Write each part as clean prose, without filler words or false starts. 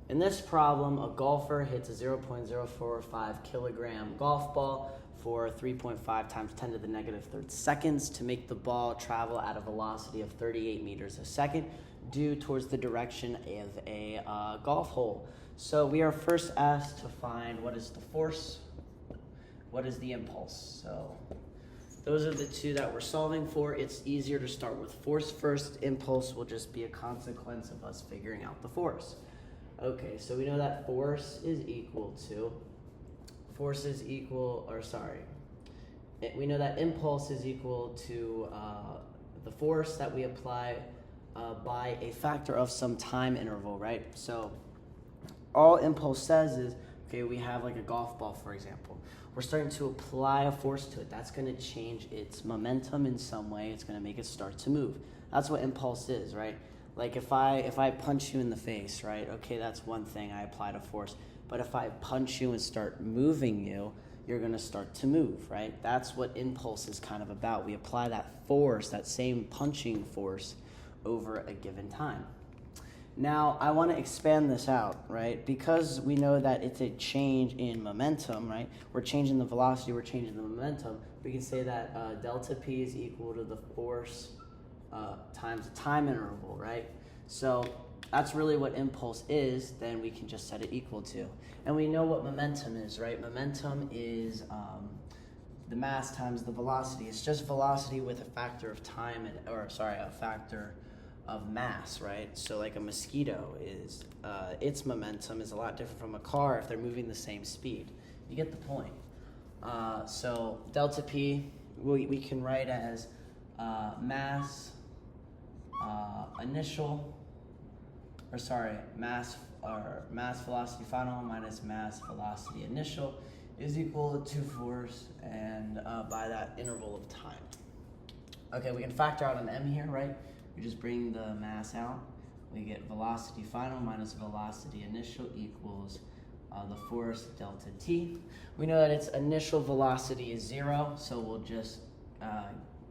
In this problem, a golfer hits a 0.045 kilogram golf ball for 3.5 times 10 to the negative third seconds to make the ball travel at a velocity of 38 meters a second due towards the direction of a golf hole. So we are first asked to find what is the force, what is the impulse. So those are the two that we're solving for. It's easier to start with force first. Impulse will just be a consequence of us figuring out the force. Okay, so we know that we know that impulse is equal to the force that we apply by a factor of some time interval, right? So all impulse says is, okay, we have like a golf ball, for example. We're starting to apply a force to it. That's going to change its momentum in some way. It's going to make it start to move. That's what impulse is, right? Like if I punch you in the face, right? Okay, that's one thing, I applied a force. But if I punch you and start moving you, you're gonna start to move, right? That's what impulse is kind of about. We apply that force, that same punching force, over a given time. Now, I wanna expand this out, right? Because we know that it's a change in momentum, right? We're changing the velocity, we're changing the momentum. We can say that delta P is equal to the force times the time interval, right? So that's really what impulse is. Then we can just set it equal to. And we know what momentum is, right? Momentum is the mass times the velocity. It's just velocity with a factor of time, a factor of mass, right? So like a mosquito is, its momentum is a lot different from a car if they're moving the same speed. You get the point. So delta P, we can write as mass mass velocity final minus mass velocity initial is equal to force and by that interval of time. Okay, we can factor out an m here, right? We just bring the mass out. We get velocity final minus velocity initial equals the force delta t. We know that its initial velocity is 0, so we'll just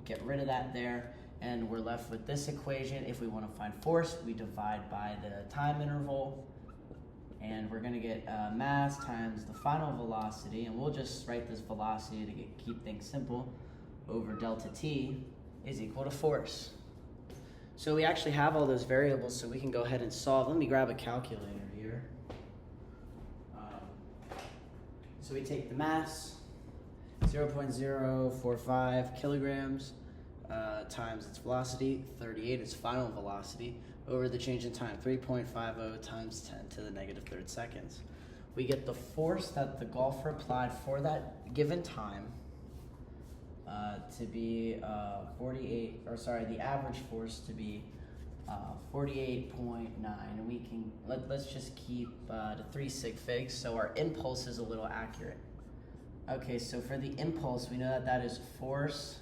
get rid of that there. And we're left with this equation. If we want to find force, we divide by the time interval. And we're going to get mass times the final velocity. And we'll just write this velocity to keep things simple over delta t is equal to force. So we actually have all those variables, so we can go ahead and solve. Let me grab a calculator here. So we take the mass, 0.045 kilograms. Times its velocity, 38 its final velocity, over the change in time, 3.50 times 10 to the negative third seconds. We get the force that the golfer applied for that given time to be the average force to be 48.9, and we can, let's just keep the 3 sig figs, so our impulse is a little accurate. Okay, so for the impulse, we know that is force.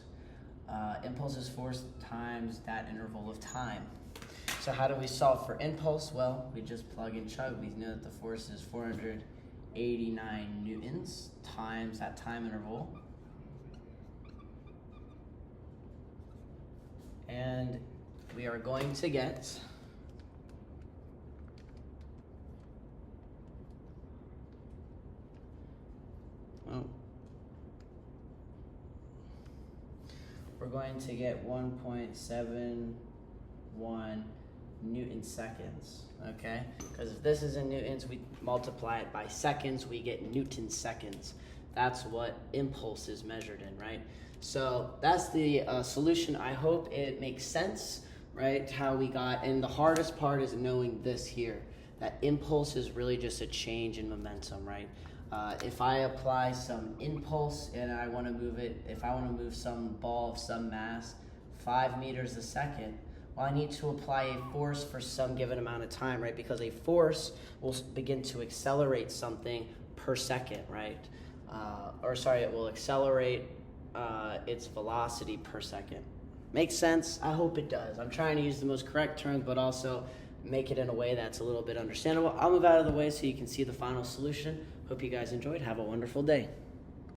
Impulse is force times that interval of time. So how do we solve for impulse? Well, we just plug and chug. We know that the force is 489 newtons times that time interval. And we are going to get we're going to get 1.71 Newton seconds, okay? Because if this is in newtons, we multiply it by seconds, we get Newton seconds. That's what impulse is measured in, right? So that's the solution. I hope it makes sense, right? How we got, and the hardest part is knowing this here, that impulse is really just a change in momentum, right? If I apply some impulse and I want to move it, if I want to move some ball of some mass 5 meters a second, well, I need to apply a force for some given amount of time, right? Because a force will begin to accelerate something per second, right? It will accelerate its velocity per second. Makes sense? I hope it does. I'm trying to use the most correct terms, but also make it in a way that's a little bit understandable. I'll move out of the way so you can see the final solution. Hope you guys enjoyed. Have a wonderful day.